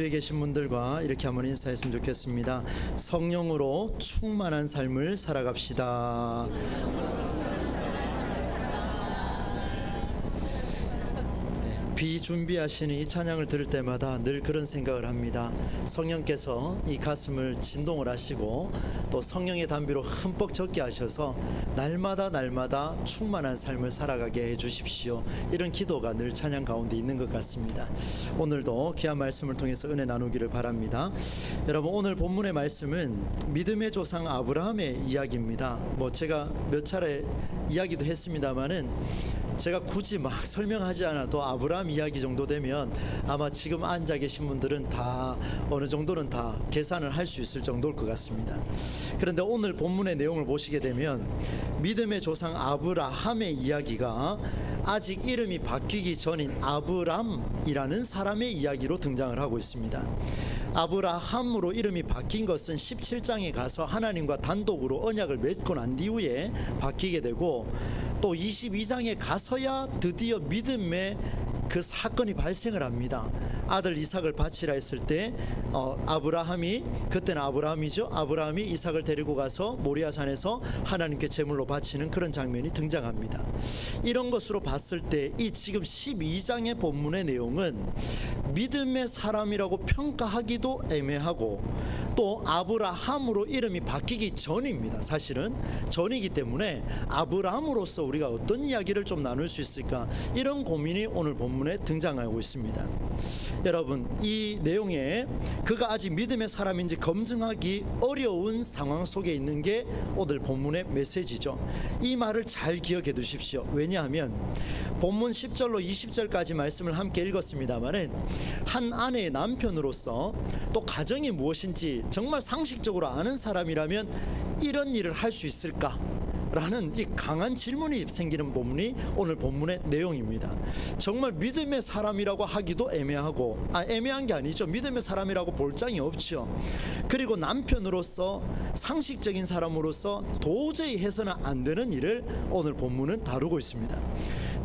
위에 계신 분들과 이렇게 한번 인사했으면 좋겠습니다. 성령으로 충만한 삶을 살아갑시다. 비준비하시는 이 찬양을 들을 때마다 늘 그런 생각을 합니다. 성령께서 이 가슴을 진동을 하시고 또 성령의 담비로 흠뻑 젖게 하셔서 날마다 충만한 삶을 살아가게 해주십시오. 이런 기도가 늘 찬양 가운데 있는 것 같습니다. 오늘도 귀한 말씀을 통해서 은혜 나누기를 바랍니다. 여러분, 오늘 본문의 말씀은 믿음의 조상 아브라함의 이야기입니다. 제가 몇 차례 이야기도 했습니다마는 제가 굳이 막 설명하지 않아도 아브라함 이야기 정도 되면 아마 지금 앉아 계신 분들은 다 어느 정도는 다 계산을 할 수 있을 정도일 것 같습니다. 그런데 오늘 본문의 내용을 보시게 되면 믿음의 조상 아브라함의 이야기가 아직 이름이 바뀌기 전인 아브람이라는 사람의 이야기로 등장을 하고 있습니다. 아브라함으로 이름이 바뀐 것은 17장에 가서 하나님과 단독으로 언약을 맺고 난 이후에 바뀌게 되고, 또 22장에 가서야 드디어 믿음의 그 사건이 발생을 합니다. 아들 이삭을 바치라 했을 때 아브라함이, 그때는 아브라함이죠, 아브라함이 이삭을 데리고 가서 모리아산에서 하나님께 제물로 바치는 그런 장면이 등장합니다. 이런 것으로 봤을 때 이 지금 12장의 본문의 내용은 믿음의 사람이라고 평가하기도 애매하고, 또 아브라함으로 이름이 바뀌기 전입니다. 사실은 전이기 때문에 아브라함으로서 우리가 어떤 이야기를 좀 나눌 수 있을까, 이런 고민이 오늘 본문에 등장하고 있습니다. 여러분, 이 내용에 그가 아직 믿음의 사람인지 검증하기 어려운 상황 속에 있는 게 오늘 본문의 메시지죠. 이 말을 잘 기억해 두십시오. 왜냐하면 본문 10절로 20절까지 말씀을 함께 읽었습니다마는 한 아내의 남편으로서 또 가정이 무엇인지 정말 상식적으로 아는 사람이라면 이런 일을 할 수 있을까? 라는 이 강한 질문이 생기는 본문이 오늘 본문의 내용입니다. 정말 믿음의 사람이라고 하기도 애매하고, 애매한 게 아니죠. 믿음의 사람이라고 볼 장이 없죠. 그리고 남편으로서, 상식적인 사람으로서 도저히 해서는 안 되는 일을 오늘 본문은 다루고 있습니다.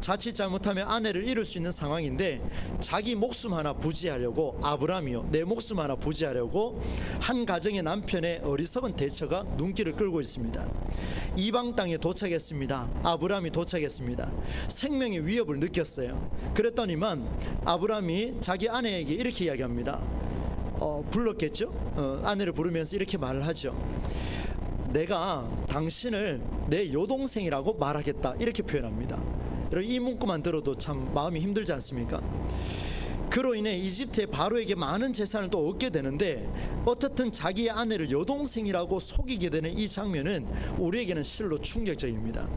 자칫 잘못하면 아내를 잃을 수 있는 상황인데, 자기 목숨 하나 부지하려고, 아브라함이요, 내 목숨 하나 부지하려고 한 가정의 남편의 어리석은 대처가 눈길을 끌고 있습니다. 이방 땅에 도착했습니다. 아브라함이 도착했습니다. 생명의 위협을 느꼈어요. 그랬더니만 아브라함이 자기 아내에게 이렇게 이야기합니다. 불렀겠죠? 아내를 부르면서 이렇게 말을 하죠. 내가 당신을 내 여동생이라고 말하겠다, 이렇게 표현합니다. 이 문구만 들어도 참 마음이 힘들지 않습니까? 그로 인해 이집트의 바로에게 많은 재산을 또 얻게 되는데, 어떻든 자기의 아내를 여동생이라고 속이게 되는 이 장면은 우리에게는 실로 충격적입니다.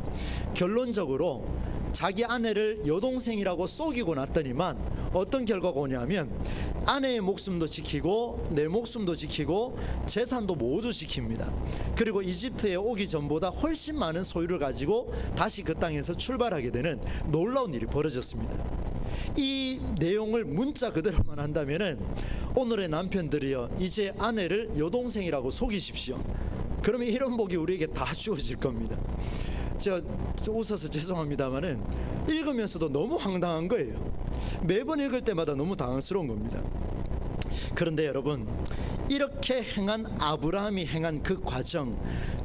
결론적으로 자기 아내를 여동생이라고 속이고 났더니만 어떤 결과가 오냐면 아내의 목숨도 지키고 내 목숨도 지키고 재산도 모두 지킵니다. 그리고 이집트에 오기 전보다 훨씬 많은 소유를 가지고 다시 그 땅에서 출발하게 되는 놀라운 일이 벌어졌습니다. 이 내용을 문자 그대로만 한다면은 오늘의 남편들이여, 이제 아내를 여동생이라고 속이십시오. 그러면 이런 복이 우리에게 다 주어질 겁니다. 제가 웃어서 죄송합니다만은 읽으면서도 너무 황당한 거예요. 매번 읽을 때마다 너무 당황스러운 겁니다. 그런데 여러분, 이렇게 행한 아브라함이 행한 그 과정,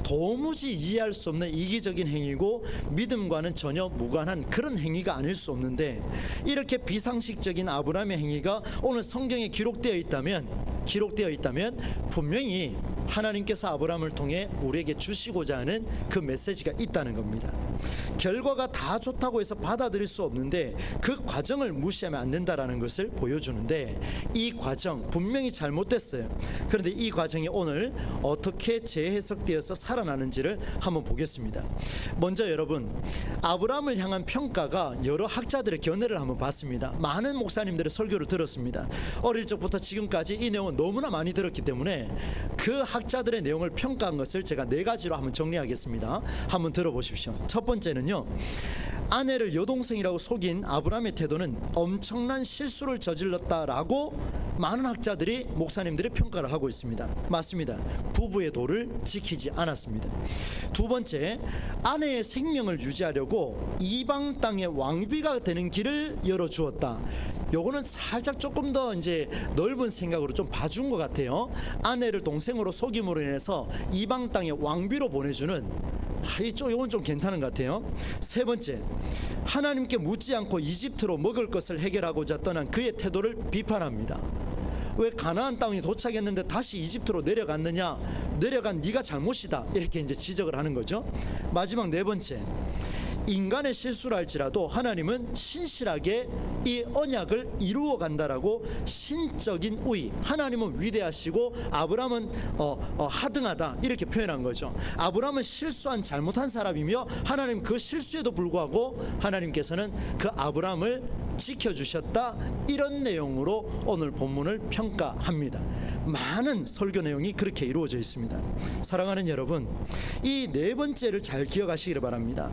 도무지 이해할 수 없는 이기적인 행위고 믿음과는 전혀 무관한 그런 행위가 아닐 수 없는데, 이렇게 비상식적인 아브라함의 행위가 오늘 성경에 기록되어 있다면 분명히 하나님께서 아브라함을 통해 우리에게 주시고자 하는 그 메시지가 있다는 겁니다. 결과가 다 좋다고 해서 받아들일 수 없는데 그 과정을 무시하면 안 된다라는 것을 보여주는데, 이 과정 분명히 잘못됐어요. 그런데 이 과정이 오늘 어떻게 재해석되어서 살아나는지를 한번 보겠습니다. 먼저 여러분, 아브라함을 향한 평가가 여러 학자들의 견해를 한번 봤습니다. 많은 목사님들의 설교를 들었습니다. 어릴 적부터 지금까지 이 내용은 너무나 많이 들었기 때문에 그 학자들의 내용을 평가한 것을 제가 4가지로 한번 정리하겠습니다. 한번 들어보십시오. 첫 번째는요, 아내를 여동생이라고 속인 아브라함의 태도는 엄청난 실수를 저질렀다라고 많은 학자들이, 목사님들이 평가를 하고 있습니다. 맞습니다. 부부의 도를 지키지 않았습니다. 두 번째, 아내의 생명을 유지하려고 이방 땅의 왕비가 되는 길을 열어주었다. 요거는 살짝 조금 더 이제 넓은 생각으로 좀 봐준 것 같아요. 아내를 동생으로 속임으로 인해서 이방 땅의 왕비로 보내주는, 이건 좀 괜찮은 것 같아요. 세 번째, 하나님께 묻지 않고 이집트로 먹을 것을 해결하고자 떠난 그의 태도를 비판합니다. 왜 가나안 땅에 도착했는데 다시 이집트로 내려갔느냐, 내려간 네가 잘못이다, 이렇게 이제 지적을 하는 거죠. 마지막 네 번째, 인간의 실수를 할지라도 하나님은 신실하게 이 언약을 이루어 간다라고 신적인 우위, 하나님은 위대하시고 아브라함은 하등하다, 이렇게 표현한 거죠. 아브라함은 실수한 잘못한 사람이며 하나님 그 실수에도 불구하고 하나님께서는 그 아브라함을 지켜주셨다, 이런 내용으로 오늘 본문을 평가합니다. 많은 설교 내용이 그렇게 이루어져 있습니다. 사랑하는 여러분, 이 네 번째를 잘 기억하시기를 바랍니다.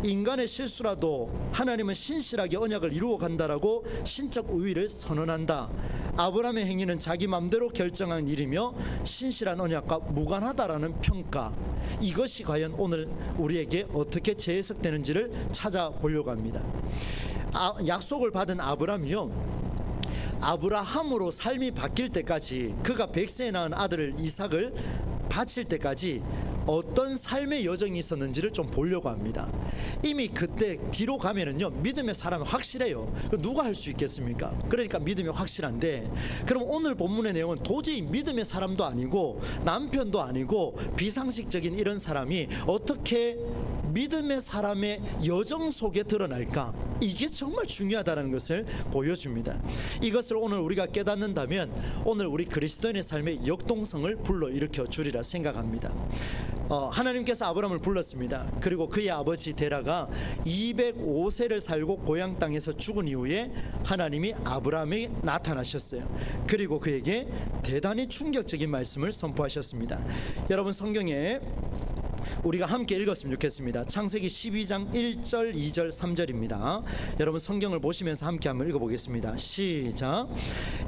인간의 실수라도 하나님은 신실하게 언약을 이루어 간다라고 신적 우위를 선언한다. 아브라함의 행위는 자기 맘대로 결정한 일이며 신실한 언약과 무관하다라는 평가, 이것이 과연 오늘 우리에게 어떻게 재해석되는지를 찾아보려고 합니다. 약속을 받은 아브라함이요, 아브라함으로 삶이 바뀔 때까지, 그가 100세에 낳은 아들을 이삭을 바칠 때까지 어떤 삶의 여정이 있었는지를 좀 보려고 합니다. 이미 그때 뒤로 가면은요, 믿음의 사람은 확실해요. 누가 할 수 있겠습니까? 그러니까 믿음이 확실한데, 그럼 오늘 본문의 내용은 도저히 믿음의 사람도 아니고 남편도 아니고 비상식적인 이런 사람이 어떻게 믿음의 사람의 여정 속에 드러날까? 이게 정말 중요하다는 것을 보여줍니다. 이것을 오늘 우리가 깨닫는다면 오늘 우리 그리스도인의 삶의 역동성을 불러일으켜 주리라 생각합니다. 하나님께서 아브라함을 불렀습니다. 그리고 그의 아버지 데라가 205세를 살고 고향 땅에서 죽은 이후에 하나님이 아브라함에 나타나셨어요. 그리고 그에게 대단히 충격적인 말씀을 선포하셨습니다. 여러분, 성경에 우리가 함께 읽었으면 좋겠습니다. 창세기 12장 1절, 2절, 3절입니다. 여러분, 성경을 보시면서 함께 한번 읽어보겠습니다. 시작.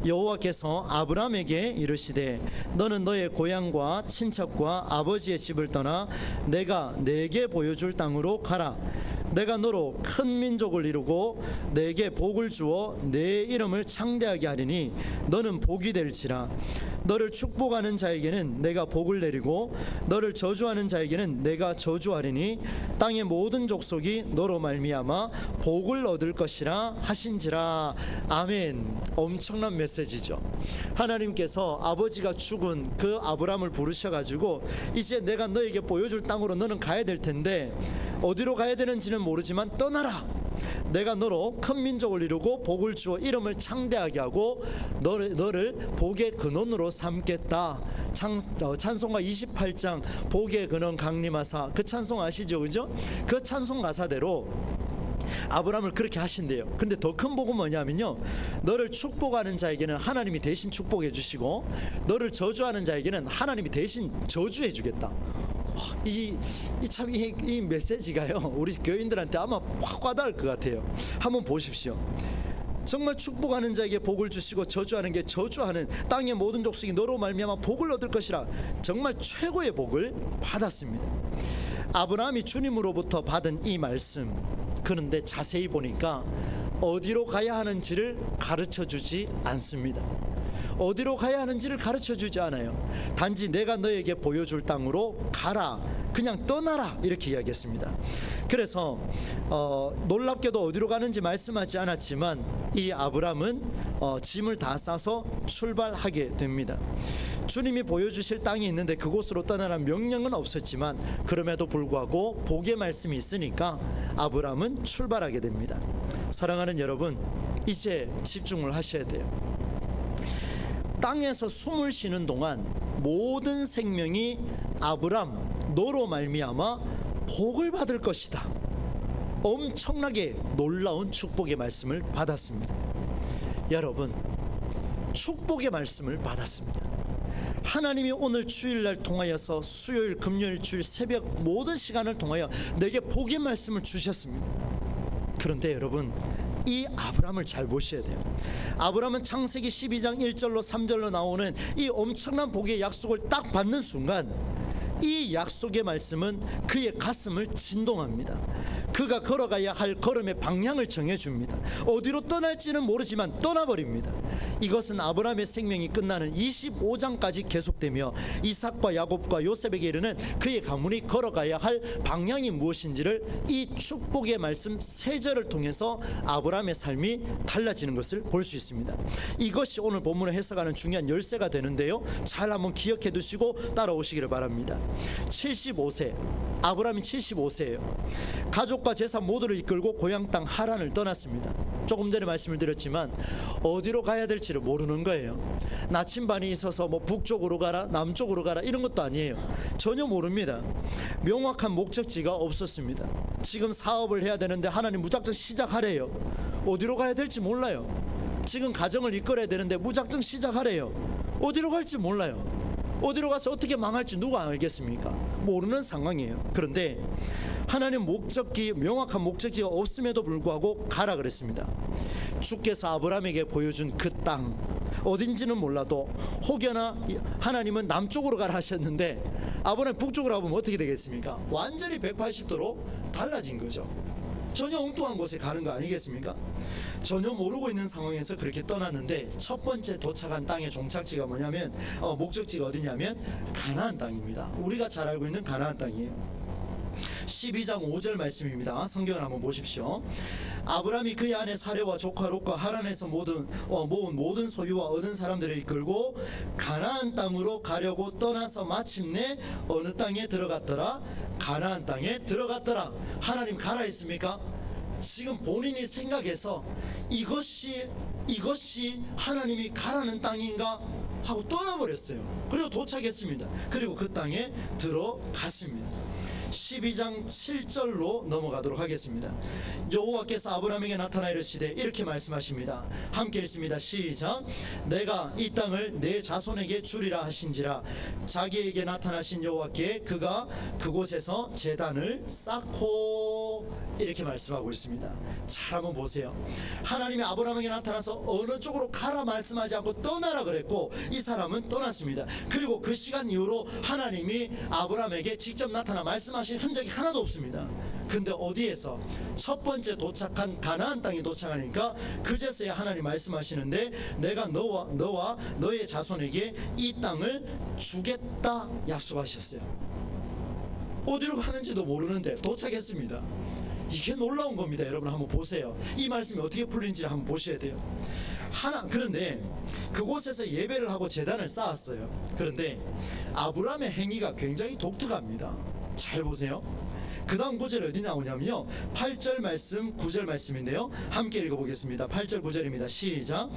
여호와께서 아브라함에게 이르시되 너는 너의 고향과 친척과 아버지의 집을 떠나 내가 네게 보여줄 땅으로 가라. 내가 너로 큰 민족을 이루고 내게 복을 주어 내 이름을 창대하게 하리니 너는 복이 될지라. 너를 축복하는 자에게는 내가 복을 내리고 너를 저주하는 자에게는 내가 저주하리니 땅의 모든 족속이 너로 말미암아 복을 얻을 것이라 하신지라. 아멘. 엄청난 메시지죠. 하나님께서 아버지가 죽은 그 아브라함을 부르셔가지고 이제 내가 너에게 보여줄 땅으로 너는 가야 될 텐데 어디로 가야 되는지는 모르지만 떠나라. 내가 너로 큰 민족을 이루고 복을 주어 이름을 창대하게 하고 너를 복의 근원으로 삼겠다. 찬송가 28장 복의 근원 강림하사, 그 찬송 아시죠? 그죠? 그 찬송 가사대로 아브라함을 그렇게 하신대요. 근데 더 큰 복은 뭐냐면요, 너를 축복하는 자에게는 하나님이 대신 축복해 주시고 너를 저주하는 자에게는 하나님이 대신 저주해 주겠다. 이 메시지가요, 우리 교인들한테 아마 확 와닿을 것 같아요. 한번 보십시오. 정말 축복하는 자에게 복을 주시고 저주하는 게 저주하는 땅의 모든 족속이 너로 말미암아 복을 얻을 것이라. 정말 최고의 복을 받았습니다. 아브라함이 주님으로부터 받은 이 말씀, 그런데 자세히 보니까 어디로 가야 하는지를 가르쳐 주지 않습니다. 어디로 가야 하는지를 가르쳐 주지 않아요. 단지 내가 너에게 보여줄 땅으로 가라, 그냥 떠나라, 이렇게 이야기했습니다. 그래서 놀랍게도 어디로 가는지 말씀하지 않았지만 이 아브라함은 짐을 다 싸서 출발하게 됩니다. 주님이 보여주실 땅이 있는데 그곳으로 떠나라는 명령은 없었지만 그럼에도 불구하고 복의 말씀이 있으니까 아브라함은 출발하게 됩니다. 사랑하는 여러분, 이제 집중을 하셔야 돼요. 땅에서 숨을 쉬는 동안 모든 생명이 아브람 너로 말미암아 복을 받을 것이다. 엄청나게 놀라운 축복의 말씀을 받았습니다. 여러분, 축복의 말씀을 받았습니다. 하나님이 오늘 주일날 통하여서 수요일, 금요일, 주일 새벽 모든 시간을 통하여 내게 복의 말씀을 주셨습니다. 그런데 여러분, 이 아브라함을 잘 보셔야 돼요. 아브라함은 창세기 12장 1절로 3절로 나오는 이 엄청난 복의 약속을 딱 받는 순간 이 약속의 말씀은 그의 가슴을 진동합니다. 그가 걸어가야 할 걸음의 방향을 정해줍니다. 어디로 떠날지는 모르지만 떠나버립니다. 이것은 아브라함의 생명이 끝나는 25장까지 계속되며 이삭과 야곱과 요셉에게 이르는 그의 가문이 걸어가야 할 방향이 무엇인지를 이 축복의 말씀 3절을 통해서 아브라함의 삶이 달라지는 것을 볼 수 있습니다. 이것이 오늘 본문을 해석하는 중요한 열쇠가 되는데요, 잘 한번 기억해 두시고 따라오시기를 바랍니다. 75세, 아브라함이 75세예요. 가족과 재산 모두를 이끌고 고향 땅 하란을 떠났습니다. 조금 전에 말씀을 드렸지만 어디로 가야 될지를 모르는 거예요. 나침반이 있어서 뭐 북쪽으로 가라 남쪽으로 가라 이런 것도 아니에요. 전혀 모릅니다. 명확한 목적지가 없었습니다. 지금 사업을 해야 되는데 하나님 무작정 시작하래요. 어디로 가야 될지 몰라요. 지금 가정을 이끌어야 되는데 무작정 시작하래요. 어디로 갈지 몰라요. 어디로 가서 어떻게 망할지 누가 알겠습니까? 모르는 상황이에요. 그런데 하나님 목적지, 명확한 목적지가 없음에도 불구하고 가라 그랬습니다. 주께서 아브라함에게 보여준 그 땅, 어딘지는 몰라도 혹여나 하나님은 남쪽으로 가라 하셨는데 아브라함이 북쪽으로 가보면 어떻게 되겠습니까? 완전히 180도로 달라진 거죠. 전혀 엉뚱한 곳에 가는 거 아니겠습니까? 전혀 모르고 있는 상황에서 그렇게 떠났는데 첫 번째 도착한 땅의 종착지가 뭐냐면 목적지가 어디냐면 가나안 땅입니다. 우리가 잘 알고 있는 가나안 땅이에요. 12장 5절 말씀입니다. 성경을 한번 보십시오. 아브라함이 그의 아내 사레와 조카 롯과 하란에서 모은 모든 소유와 얻은 사람들을 이끌고 가나안 땅으로 가려고 떠나서 마침내 어느 땅에 들어갔더라? 가나안 땅에 들어갔더라. 하나님 가라 했습니까? 지금 본인이 생각해서 이것이 하나님이 가라는 땅인가 하고 떠나버렸어요. 그리고 도착했습니다. 그리고 그 땅에 들어갔습니다. 12장 7절로 넘어가도록 하겠습니다. 여호와께서 아브라함에게 나타나 이르시되 이렇게 말씀하십니다. 함께 읽습니다. 시작. 내가 이 땅을 내 자손에게 주리라 하신지라. 자기에게 나타나신 여호와께 그가 그곳에서 제단을 쌓고, 이렇게 말씀하고 있습니다. 잘 한번 보세요. 하나님이 아브라함에게 나타나서 어느 쪽으로 가라 말씀하지 않고 떠나라 그랬고 이 사람은 떠났습니다. 그리고 그 시간 이후로 하나님이 아브라함에게 직접 나타나 말씀하신 흔적이 하나도 없습니다. 근데 어디에서 첫 번째 도착한 가나안 땅에 도착하니까 그제서야 하나님 말씀하시는데 내가 너와 너의 자손에게 이 땅을 주겠다 약속하셨어요. 어디로 가는지도 모르는데 도착했습니다. 이게 놀라운 겁니다. 여러분 한번 보세요. 이 말씀이 어떻게 풀린지 한번 보셔야 돼요. 그런데 그곳에서 예배를 하고 제단을 쌓았어요. 그런데 아브라함의 행위가 굉장히 독특합니다. 잘 보세요. 그 다음 구절이 어디 나오냐면요, 8절 말씀 9절 말씀인데요, 함께 읽어보겠습니다. 8절 9절입니다. 시작.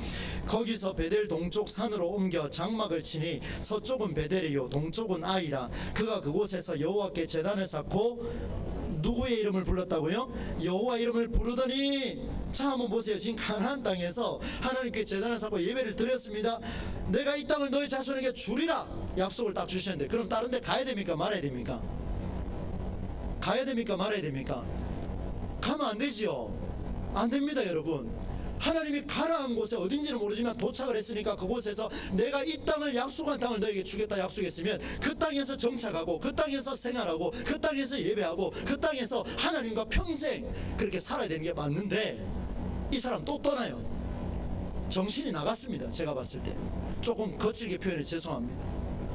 거기서 베델 동쪽 산으로 옮겨 장막을 치니 서쪽은 베델이요 동쪽은 아이라. 그가 그곳에서 여호와께 제단을 쌓고 누구의 이름을 불렀다고요? 여호와 이름을 부르더니, 자 한번 보세요. 지금 가나안 땅에서 하나님께 제단을 쌓고 예배를 드렸습니다. 내가 이 땅을 너희 자손에게 주리라 약속을 딱 주셨는데, 그럼 다른 데 가야 됩니까 말아야 됩니까? 가야 됩니까 말아야 됩니까? 가면 안 되지요. 안 됩니다. 여러분, 하나님이 가라 한 곳에 어딘지는 모르지만 도착을 했으니까 그곳에서 내가 이 땅을 약속한 땅을 너에게 주겠다 약속했으면 그 땅에서 정착하고 그 땅에서 생활하고 그 땅에서 예배하고 그 땅에서 하나님과 평생 그렇게 살아야 되는 게 맞는데 이 사람 또 떠나요. 정신이 나갔습니다. 제가 봤을 때 조금 거칠게 표현해 죄송합니다.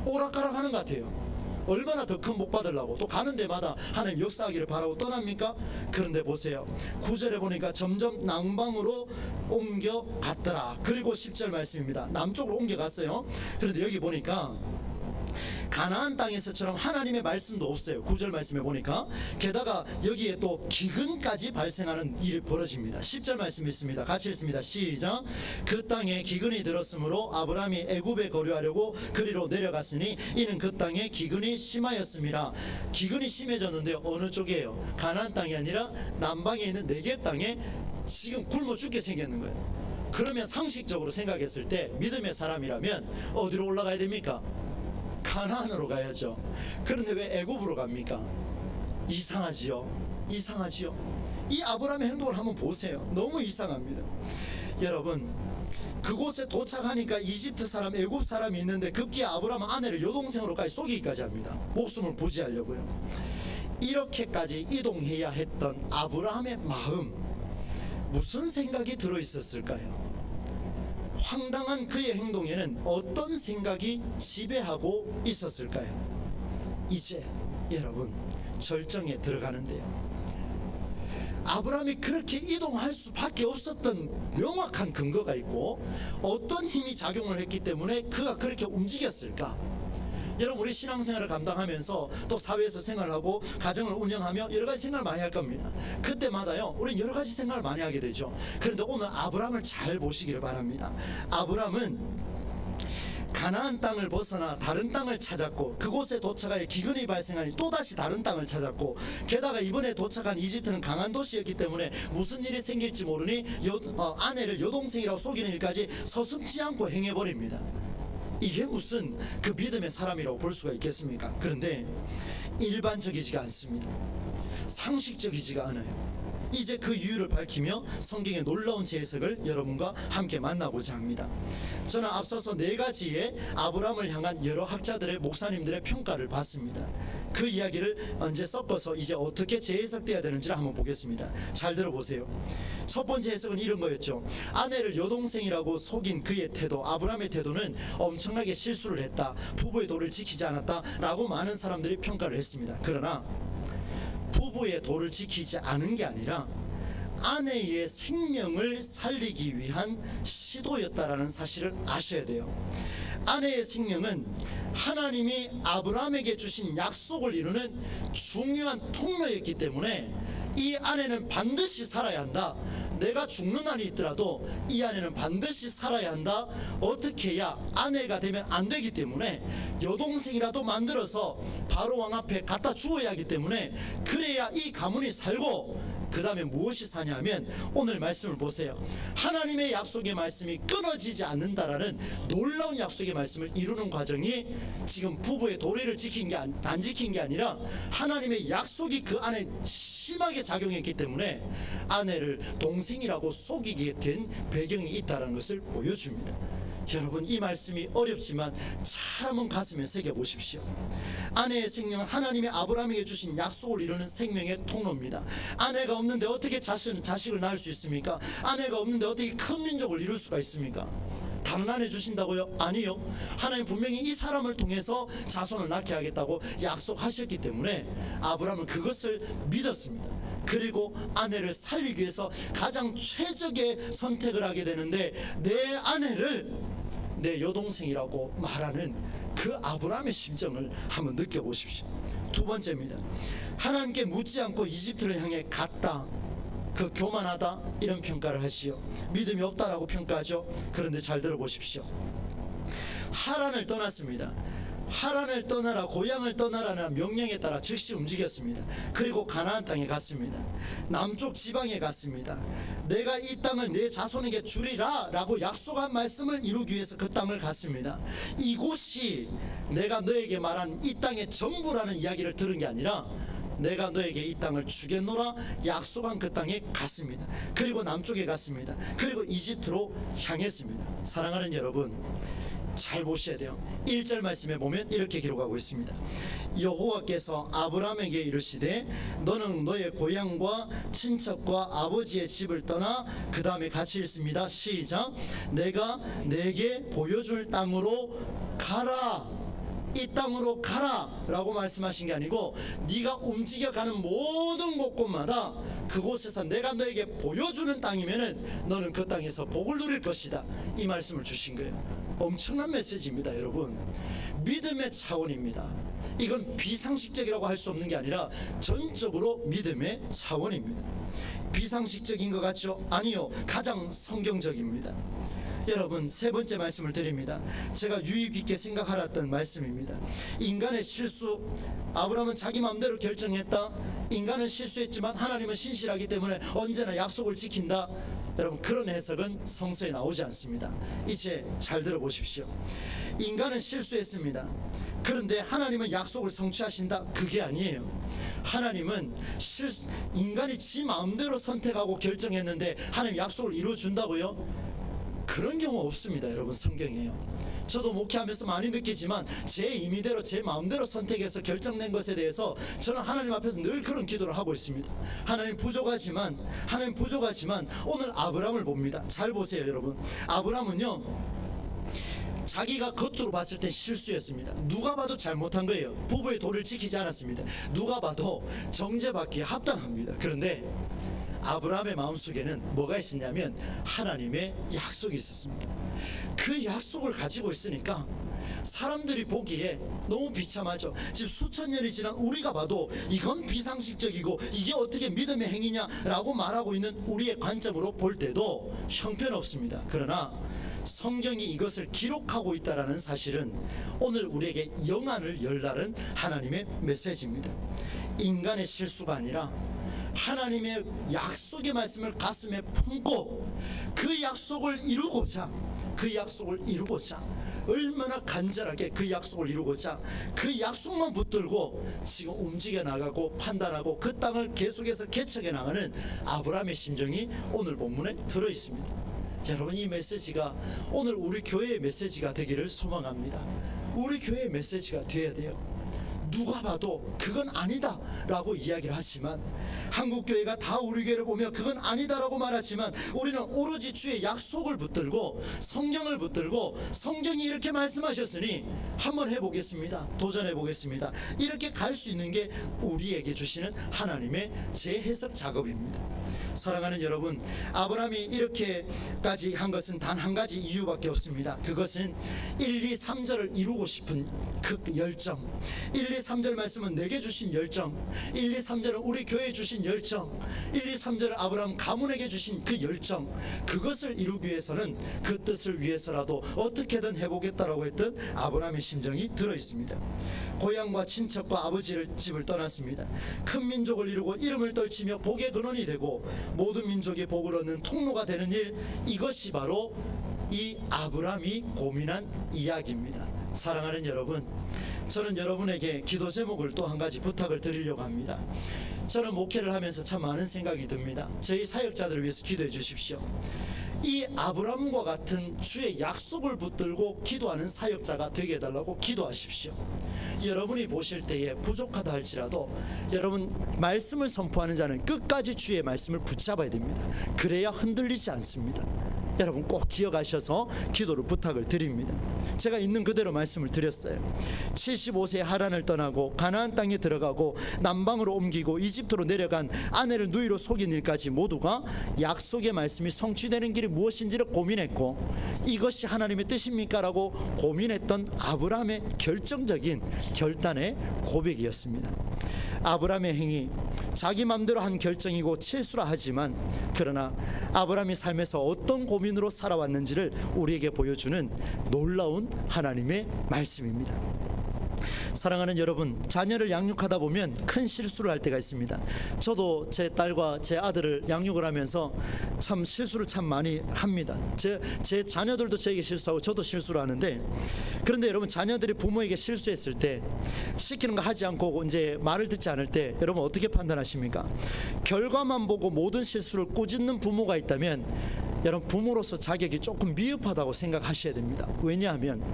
오락가락 하는 것 같아요. 얼마나 더 큰 복 받으려고 또 가는 데마다 하나님 역사하기를 바라고 떠납니까? 그런데 보세요. 9절에 보니까 점점 남방으로 옮겨갔더라. 그리고 10절 말씀입니다. 남쪽으로 옮겨갔어요. 그런데 여기 보니까 가나안 땅에서처럼 하나님의 말씀도 없어요. 9절 말씀에 보니까 게다가 여기에 또 기근까지 발생하는 일이 벌어집니다. 10절 말씀 있습니다. 같이 읽습니다. 시작. 그 땅에 기근이 들었으므로 아브라함이 애굽에 거류하려고 그리로 내려갔으니 이는 그 땅에 기근이 심하였음이라. 기근이 심해졌는데 어느 쪽이에요? 가나안 땅이 아니라 남방에 있는 네겝 땅에 지금 굶어 죽게 생겼는 거예요. 그러면 상식적으로 생각했을 때 믿음의 사람이라면 어디로 올라가야 됩니까? 가나안으로 가야죠. 그런데 왜 애굽으로 갑니까? 이상하지요. 이 아브라함의 행동을 한번 보세요. 너무 이상합니다. 여러분, 그곳에 도착하니까 이집트 사람, 애굽 사람이 있는데 급기야 아브라함은 아내를 여동생으로까지 속이기까지 합니다. 목숨을 부지하려고요. 이렇게까지 이동해야 했던 아브라함의 마음, 무슨 생각이 들어있었을까요? 황당한 그의 행동에는 어떤 생각이 지배하고 있었을까요? 이제 여러분 절정에 들어가는데요. 아브라함이 그렇게 이동할 수밖에 없었던 명확한 근거가 있고 어떤 힘이 작용을 했기 때문에 그가 그렇게 움직였을까? 여러분, 우리 신앙생활을 감당하면서 또 사회에서 생활하고 가정을 운영하며 여러 가지 생각을 많이 할 겁니다. 그때마다요 우리 여러 가지 생각을 많이 하게 되죠. 그런데 오늘 아브라함을 잘 보시기를 바랍니다. 아브라함은 가나안 땅을 벗어나 다른 땅을 찾았고 그곳에 도착하여 기근이 발생하니 또다시 다른 땅을 찾았고 게다가 이번에 도착한 이집트는 강한 도시였기 때문에 무슨 일이 생길지 모르니 아내를 여동생이라고 속이는 일까지 서슴지 않고 행해버립니다. 이게 무슨 그 믿음의 사람이라고 볼 수가 있겠습니까? 그런데 일반적이지가 않습니다. 상식적이지가 않아요. 이제 그 이유를 밝히며 성경의 놀라운 재해석을 여러분과 함께 만나고자 합니다. 저는 앞서서 4가지의 아브라함을 향한 여러 학자들의 목사님들의 평가를 봤습니다. 그 이야기를 언제 섞어서 이제 어떻게 재해석돼야 되는지를 한번 보겠습니다. 잘 들어보세요. 첫 번째 해석은 이런 거였죠. 아내를 여동생이라고 속인 그의 태도, 아브라함의 태도는 엄청나게 실수를 했다, 부부의 도를 지키지 않았다 라고 많은 사람들이 평가를 했습니다. 그러나 부부의 도를 지키지 않은 게 아니라 아내의 생명을 살리기 위한 시도였다라는 사실을 아셔야 돼요. 아내의 생명은 하나님이 아브라함에게 주신 약속을 이루는 중요한 통로였기 때문에 이 아내는 반드시 살아야 한다. 내가 죽는 날이 있더라도 이 아내는 반드시 살아야 한다. 어떻게 해야 아내가 되면 안 되기 때문에 여동생이라도 만들어서 바로 왕 앞에 갖다 주어야 하기 때문에 그래야 이 가문이 살고, 그 다음에 무엇이 사냐면 오늘 말씀을 보세요. 하나님의 약속의 말씀이 끊어지지 않는다라는 놀라운 약속의 말씀을 이루는 과정이 지금 부부의 도리를 지킨 게 안 지킨 게 아니라 하나님의 약속이 그 안에 심하게 작용했기 때문에 아내를 동생이라고 속이게 된 배경이 있다는 것을 보여줍니다. 여러분, 이 말씀이 어렵지만 잘 한번 가슴에 새겨보십시오. 아내의 생명은 하나님이 아브라함에게 주신 약속을 이루는 생명의 통로입니다. 아내가 없는데 어떻게 자식을 낳을 수 있습니까? 아내가 없는데 어떻게 큰 민족을 이룰 수가 있습니까? 다른 아내 주신다고요? 아니요. 하나님 분명히 이 사람을 통해서 자손을 낳게 하겠다고 약속하셨기 때문에 아브라함은 그것을 믿었습니다. 그리고 아내를 살리기 위해서 가장 최적의 선택을 하게 되는데 내 아내를 내 여동생이라고 말하는 그 아브라함의 심정을 한번 느껴보십시오. 두 번째입니다. 하나님께 묻지 않고 이집트를 향해 갔다, 그 교만하다 이런 평가를 하시오. 믿음이 없다라고 평가하죠. 그런데 잘 들어보십시오. 하란을 떠났습니다. 하란을 떠나라, 고향을 떠나라는 명령에 따라 즉시 움직였습니다. 그리고 가나안 땅에 갔습니다. 남쪽 지방에 갔습니다. 내가 이 땅을 내 자손에게 주리라 라고 약속한 말씀을 이루기 위해서 그 땅을 갔습니다. 이곳이 내가 너에게 말한 이 땅의 전부라는 이야기를 들은 게 아니라 내가 너에게 이 땅을 주겠노라 약속한 그 땅에 갔습니다. 그리고 남쪽에 갔습니다. 그리고 이집트로 향했습니다. 사랑하는 여러분, 잘 보셔야 돼요. 1절 말씀에 보면 이렇게 기록하고 있습니다. 여호와께서 아브라함에게 이르시되 너는 너의 고향과 친척과 아버지의 집을 떠나, 그 다음에 같이 읽습니다. 시작. 내가 내게 보여줄 땅으로 가라. 이 땅으로 가라 라고 말씀하신 게 아니고 네가 움직여가는 모든 곳곳마다 그곳에서 내가 너에게 보여주는 땅이면은 너는 그 땅에서 복을 누릴 것이다, 이 말씀을 주신 거예요. 엄청난 메시지입니다. 여러분, 믿음의 차원입니다. 이건 비상식적이라고 할 수 없는 게 아니라 전적으로 믿음의 차원입니다. 비상식적인 것 같죠? 아니요, 가장 성경적입니다. 여러분, 세 번째 말씀을 드립니다. 제가 유의 깊게 생각하았던 말씀입니다. 인간의 실수, 아브라함은 자기 마음대로 결정했다. 인간은 실수했지만 하나님은 신실하기 때문에 언제나 약속을 지킨다. 여러분, 그런 해석은 성서에 나오지 않습니다. 이제 잘 들어보십시오. 인간은 실수했습니다. 그런데 하나님은 약속을 성취하신다, 그게 아니에요. 하나님은 인간이 지 마음대로 선택하고 결정했는데 하나님 약속을 이루어준다고요? 그런 경우 없습니다. 여러분, 성경이에요. 저도 목회하면서 많이 느끼지만 제 임의대로 제 마음대로 선택해서 결정된 것에 대해서 저는 하나님 앞에서 늘 그런 기도를 하고 있습니다. 하나님 부족하지만 오늘 아브라함을 봅니다. 잘 보세요, 여러분. 아브라함은요, 자기가 겉으로 봤을 땐 실수였습니다. 누가 봐도 잘못한 거예요. 부부의 도를 지키지 않았습니다. 누가 봐도 정죄받기에 합당합니다. 그런데 아브라함의 마음속에는 뭐가 있었냐면 하나님의 약속이 있었습니다. 그 약속을 가지고 있으니까 사람들이 보기에 너무 비참하죠. 지금 수천 년이 지난 우리가 봐도 이건 비상식적이고 이게 어떻게 믿음의 행위냐라고 말하고 있는 우리의 관점으로 볼 때도 형편없습니다. 그러나 성경이 이것을 기록하고 있다는 사실은 오늘 우리에게 영안을 열라는 하나님의 메시지입니다. 인간의 실수가 아니라 하나님의 약속의 말씀을 가슴에 품고 그 약속을 이루고자 얼마나 간절하게 그 약속을 이루고자 그 약속만 붙들고 지금 움직여 나가고 판단하고 그 땅을 계속해서 개척해 나가는 아브라함의 심정이 오늘 본문에 들어 있습니다. 여러분, 이 메시지가 오늘 우리 교회의 메시지가 되기를 소망합니다. 우리 교회의 메시지가 되어야 돼요. 누가 봐도 그건 아니다 라고 이야기를 하지만, 한국교회가 다 우리 교회를 보며 그건 아니다 라고 말하지만, 우리는 오로지 주의 약속을 붙들고 성경을 붙들고 성경이 이렇게 말씀하셨으니 한번 해보겠습니다, 도전해 보겠습니다, 이렇게 갈 수 있는 게 우리에게 주시는 하나님의 재해석 작업입니다. 사랑하는 여러분, 아브라함이 이렇게까지 한 것은 단 한 가지 이유밖에 없습니다. 그것은 1, 2, 3절을 이루고 싶은 그 열정, 1, 2, 3절 말씀은 내게 주신 열정, 1, 2, 3절은 우리 교회에 주신 열정, 1, 2, 3절은 아브라함 가문에게 주신 그 열정, 그것을 이루기 위해서는 그 뜻을 위해서라도 어떻게든 해보겠다라고 했던 아브라함의 심정이 들어있습니다. 고향과 친척과 아버지를 집을 떠났습니다. 큰 민족을 이루고 이름을 떨치며 복의 근원이 되고 모든 민족의 복을 얻는 통로가 되는 일, 이것이 바로 이 아브라함이 고민한 이야기입니다. 사랑하는 여러분, 저는 여러분에게 기도 제목을 또 한 가지 부탁을 드리려고 합니다. 저는 목회를 하면서 참 많은 생각이 듭니다. 저희 사역자들을 위해서 기도해 주십시오. 이 아브라함과 같은 주의 약속을 붙들고 기도하는 사역자가 되게 해달라고 기도하십시오. 여러분이 보실 때에 부족하다 할지라도 여러분, 말씀을 선포하는 자는 끝까지 주의 말씀을 붙잡아야 됩니다. 그래야 흔들리지 않습니다. 여러분 꼭 기억하셔서 기도를 부탁을 드립니다. 제가 있는 그대로 말씀을 드렸어요. 75세 하란을 떠나고 가나안 땅에 들어가고 남방으로 옮기고 이집트로 내려간 아내를 누이로 속인 일까지 모두가 약속의 말씀이 성취되는 길이 무엇인지를 고민했고, 이것이 하나님의 뜻입니까? 라고 고민했던 아브라함의 결정적인 결단의 고백이었습니다. 아브라함의 행위, 자기 마음대로 한 결정이고 실수라 하지만, 그러나 아브라함의 삶에서 어떤 고민으로 살아왔는지를 우리에게 보여주는 놀라운 하나님의 말씀입니다. 사랑하는 여러분, 자녀를 양육하다 보면 큰 실수를 할 때가 있습니다. 저도 제 딸과 제 아들을 양육을 하면서 참 실수를 참 많이 합니다. 제 자녀들도 저에게 실수하고 저도 실수를 하는데, 그런데 여러분, 자녀들이 부모에게 실수했을 때 시키는 거 하지 않고 이제 말을 듣지 않을 때 여러분 어떻게 판단하십니까? 결과만 보고 모든 실수를 꾸짖는 부모가 있다면 여러분, 부모로서 자격이 조금 미흡하다고 생각하셔야 됩니다. 왜냐하면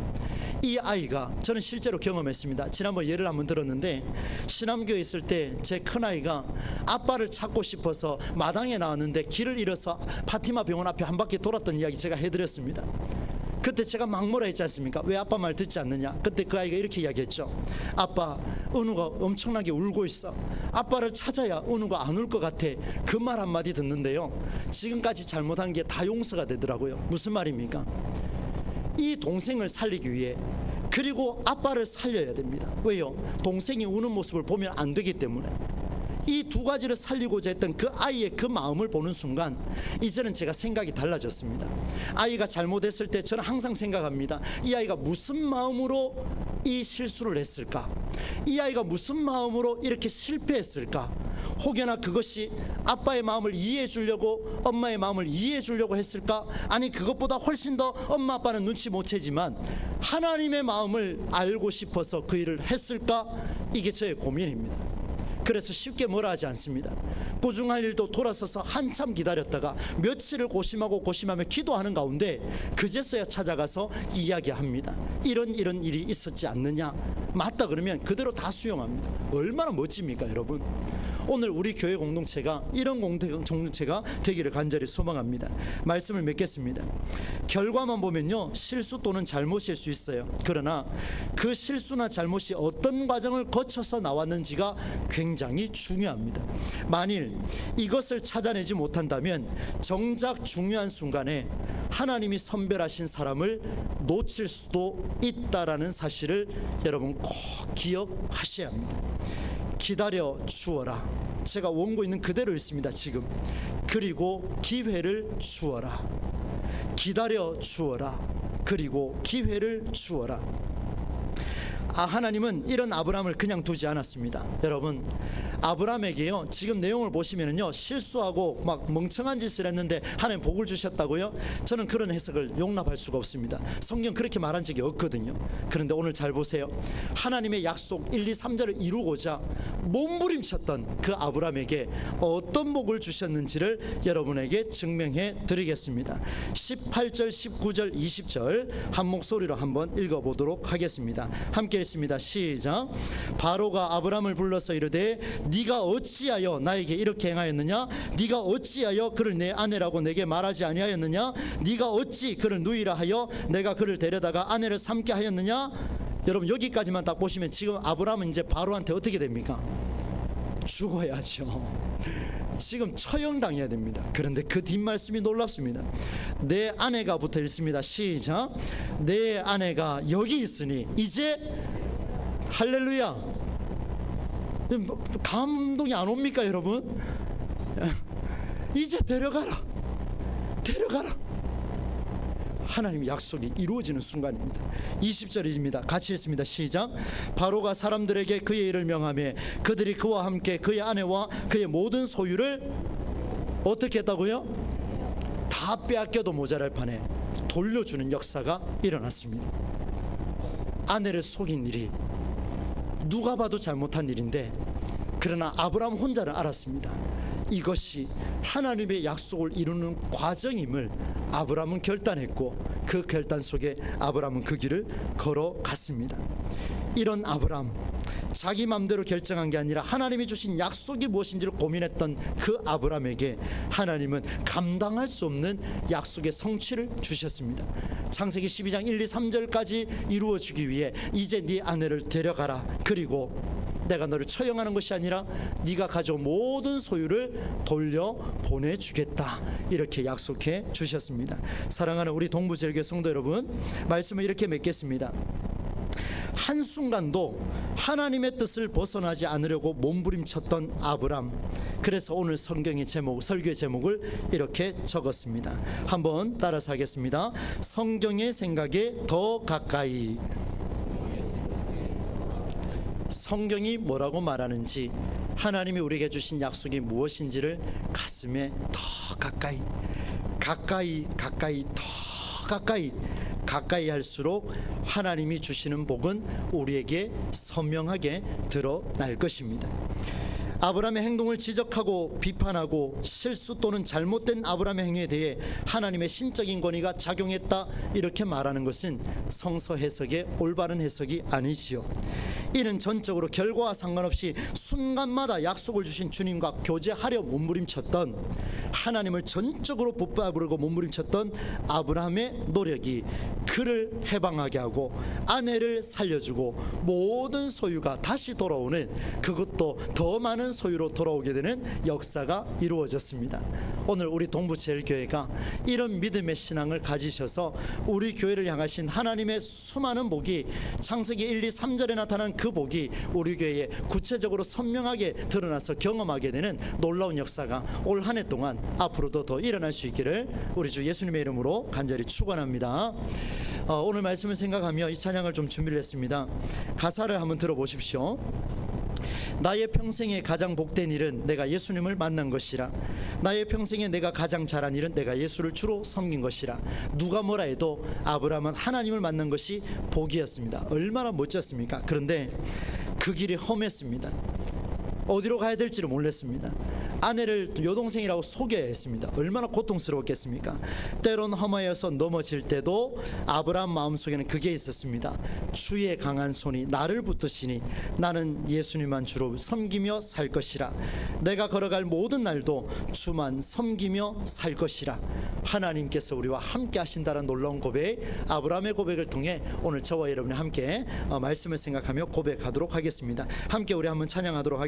이 아이가, 저는 실제로 경험했습니다. 지난번 예를 한번 들었는데, 신암교에 있을 때 제 큰아이가 아빠를 찾고 싶어서 마당에 나왔는데 길을 잃어서 파티마 병원 앞에 한 바퀴 돌았던 이야기 제가 해드렸습니다. 그때 제가 막 뭐라 했지 않습니까? 왜 아빠 말 듣지 않느냐? 그때 그 아이가 이렇게 이야기했죠. 아빠, 은우가 엄청나게 울고 있어. 아빠를 찾아야 은우가 안 울 것 같아. 그 말 한마디 듣는데요, 지금까지 잘못한 게 다 용서가 되더라고요. 무슨 말입니까? 이 동생을 살리기 위해, 그리고 아빠를 살려야 됩니다. 왜요? 동생이 우는 모습을 보면 안 되기 때문에. 이 두 가지를 살리고자 했던 그 아이의 그 마음을 보는 순간 이제는 제가 생각이 달라졌습니다. 아이가 잘못했을 때 저는 항상 생각합니다. 이 아이가 무슨 마음으로 이 실수를 했을까? 이 아이가 무슨 마음으로 이렇게 실패했을까? 혹여나 그것이 아빠의 마음을 이해해 주려고, 엄마의 마음을 이해해 주려고 했을까? 아니, 그것보다 훨씬 더 엄마 아빠는 눈치 못 채지만 하나님의 마음을 알고 싶어서 그 일을 했을까? 이게 저의 고민입니다. 그래서 쉽게 뭐라 하지 않습니다. 꾸중할 일도 돌아서서 한참 기다렸다가 며칠을 고심하며 기도하는 가운데 그제서야 찾아가서 이야기합니다. 이런 일이 있었지 않느냐. 맞다 그러면 그대로 다 수용합니다. 얼마나 멋집니까 여러분. 오늘 우리 교회 공동체가 이런 공동체가 되기를 간절히 소망합니다. 말씀을 맺겠습니다. 결과만 보면요, 실수 또는 잘못일 수 있어요. 그러나 그 실수나 잘못이 어떤 과정을 거쳐서 나왔는지가 굉장히 중요합니다. 만일 이것을 찾아내지 못한다면 정작 중요한 순간에 하나님이 선별하신 사람을 놓칠 수도 있다라는 사실을 여러분 꼭 기억하셔야 합니다. 기다려 주어라. 제가 원고 있는 그대로 읽습니다. 지금. 그리고 기회를 주어라. 기다려 주어라. 그리고 기회를 주어라. 하나님은 이런 아브라함을 그냥 두지 않았습니다. 여러분, 아브라함에게요, 지금 내용을 보시면은요, 실수하고 막 멍청한 짓을 했는데 하나님 복을 주셨다고요? 저는 그런 해석을 용납할 수가 없습니다. 성경 그렇게 말한 적이 없거든요. 그런데 오늘 잘 보세요. 하나님의 약속 1, 2, 3절을 이루고자 몸부림쳤던 그 아브라함에게 어떤 복을 주셨는지를 여러분에게 증명해 드리겠습니다. 18절, 19절, 20절 한 목소리로 한번 읽어보도록 하겠습니다. 함께 읽습니다. 시작. 바로가 아브라함을 불러서 이르되 네가 어찌하여 나에게 이렇게 행하였느냐? 네가 어찌하여 그를 내 아내라고 내게 말하지 아니하였느냐? 네가 어찌 그를 누이라 하여 내가 그를 데려다가 아내를 삼게 하였느냐? 여러분, 여기까지만 딱 보시면 지금 아브라함은 이제 바로한테 어떻게 됩니까? 죽어야죠. 지금 처형당해야 됩니다. 그런데 그 뒷말씀이 놀랍습니다. 내 아내가 붙어 있습니다. 시작. 내 아내가 여기 있으니 이제 할렐루야. 감동이 안 옵니까 여러분? 이제 데려가라. 하나님의 약속이 이루어지는 순간입니다. 20절입니다. 같이 읽습니다. 시작. 바로가 사람들에게 그의 일을 명하며 그들이 그와 함께 그의 아내와 그의 모든 소유를 어떻게 했다고요? 다 빼앗겨도 모자랄 판에 돌려주는 역사가 일어났습니다. 아내를 속인 일이 누가 봐도 잘못한 일인데, 그러나 아브라함 혼자는 알았습니다. 이것이 하나님의 약속을 이루는 과정임을 아브라함은 결단했고, 그 결단 속에 아브라함은 그 길을 걸어갔습니다. 이런 아브라함, 자기 맘대로 결정한 게 아니라 하나님이 주신 약속이 무엇인지를 고민했던 그 아브라함에게 하나님은 감당할 수 없는 약속의 성취를 주셨습니다. 창세기 12장 1, 2, 3절까지 이루어지기 위해 이제 네 아내를 데려가라. 그리고 내가 너를 처형하는 것이 아니라 네가 가져온 모든 소유를 돌려 보내주겠다. 이렇게 약속해 주셨습니다. 사랑하는 우리 동부제일교회 성도 여러분, 말씀을 이렇게 맺겠습니다. 한순간도 하나님의 뜻을 벗어나지 않으려고 몸부림쳤던 아브람. 그래서 오늘 설교의 제목을 이렇게 적었습니다. 한번 따라서 하겠습니다. 성경의 생각에 더 가까이. 성경이 뭐라고 말하는지, 하나님이 우리에게 주신 약속이 무엇인지를 가슴에 더 가까이, 더 가까이 할수록 하나님이 주시는 복은 우리에게 선명하게 드러날 것입니다. 아브라함의 행동을 지적하고 비판하고 실수 또는 잘못된 아브라함의 행위에 대해 하나님의 신적인 권위가 작용했다, 이렇게 말하는 것은 성서 해석의 올바른 해석이 아니지요. 이는 전적으로 결과와 상관없이 순간마다 약속을 주신 주님과 교제하려 몸부림쳤던, 하나님을 전적으로 붙잡으려고 몸부림쳤던 아브라함의 노력이 그를 해방하게 하고 아내를 살려주고 모든 소유가 다시 돌아오는, 그것도 더 많은 소유로 돌아오게 되는 역사가 이루어졌습니다. 오늘 우리 동부제일교회가 이런 믿음의 신앙을 가지셔서 우리 교회를 향하신 하나님의 수많은 복이, 창세기 1, 2, 3절에 나타난 그 복이 우리 교회에 구체적으로 선명하게 드러나서 경험하게 되는 놀라운 역사가 올 한 해 동안 앞으로도 더 일어날 수 있기를 우리 주 예수님의 이름으로 간절히 축원합니다. 오늘 말씀을 생각하며 이 찬양을 좀 준비를 했습니다. 가사를 한번 들어보십시오. 나의 평생에 가장 복된 일은 내가 예수님을 만난 것이라. 나의 평생에 내가 가장 잘한 일은 내가 예수를 주로 섬긴 것이라. 누가 뭐라 해도 아브라함은 하나님을 만난 것이 복이었습니다. 얼마나 멋졌습니까? 그런데 그 길이 험했습니다. 어디로 가야 될지를 몰랐습니다. 아내를 여동생이라고 속여야 했습니다. 얼마나 고통스러웠겠습니까? 때론 허무해서 넘어질 때도 아브라함 마음속에는 그게 있었습니다. 주의 강한 손이 나를 붙드시니 나는 예수님만 주로 섬기며 살 것이라. 내가 걸어갈 모든 날도 주만 섬기며 살 것이라. 하나님께서 우리와 함께 하신다는 놀라운 고백, 아브라함의 고백을 통해 오늘 저와 여러분이 함께 말씀을 생각하며 고백하도록 하겠습니다. 함께 우리 한번 찬양하도록 하겠습니다.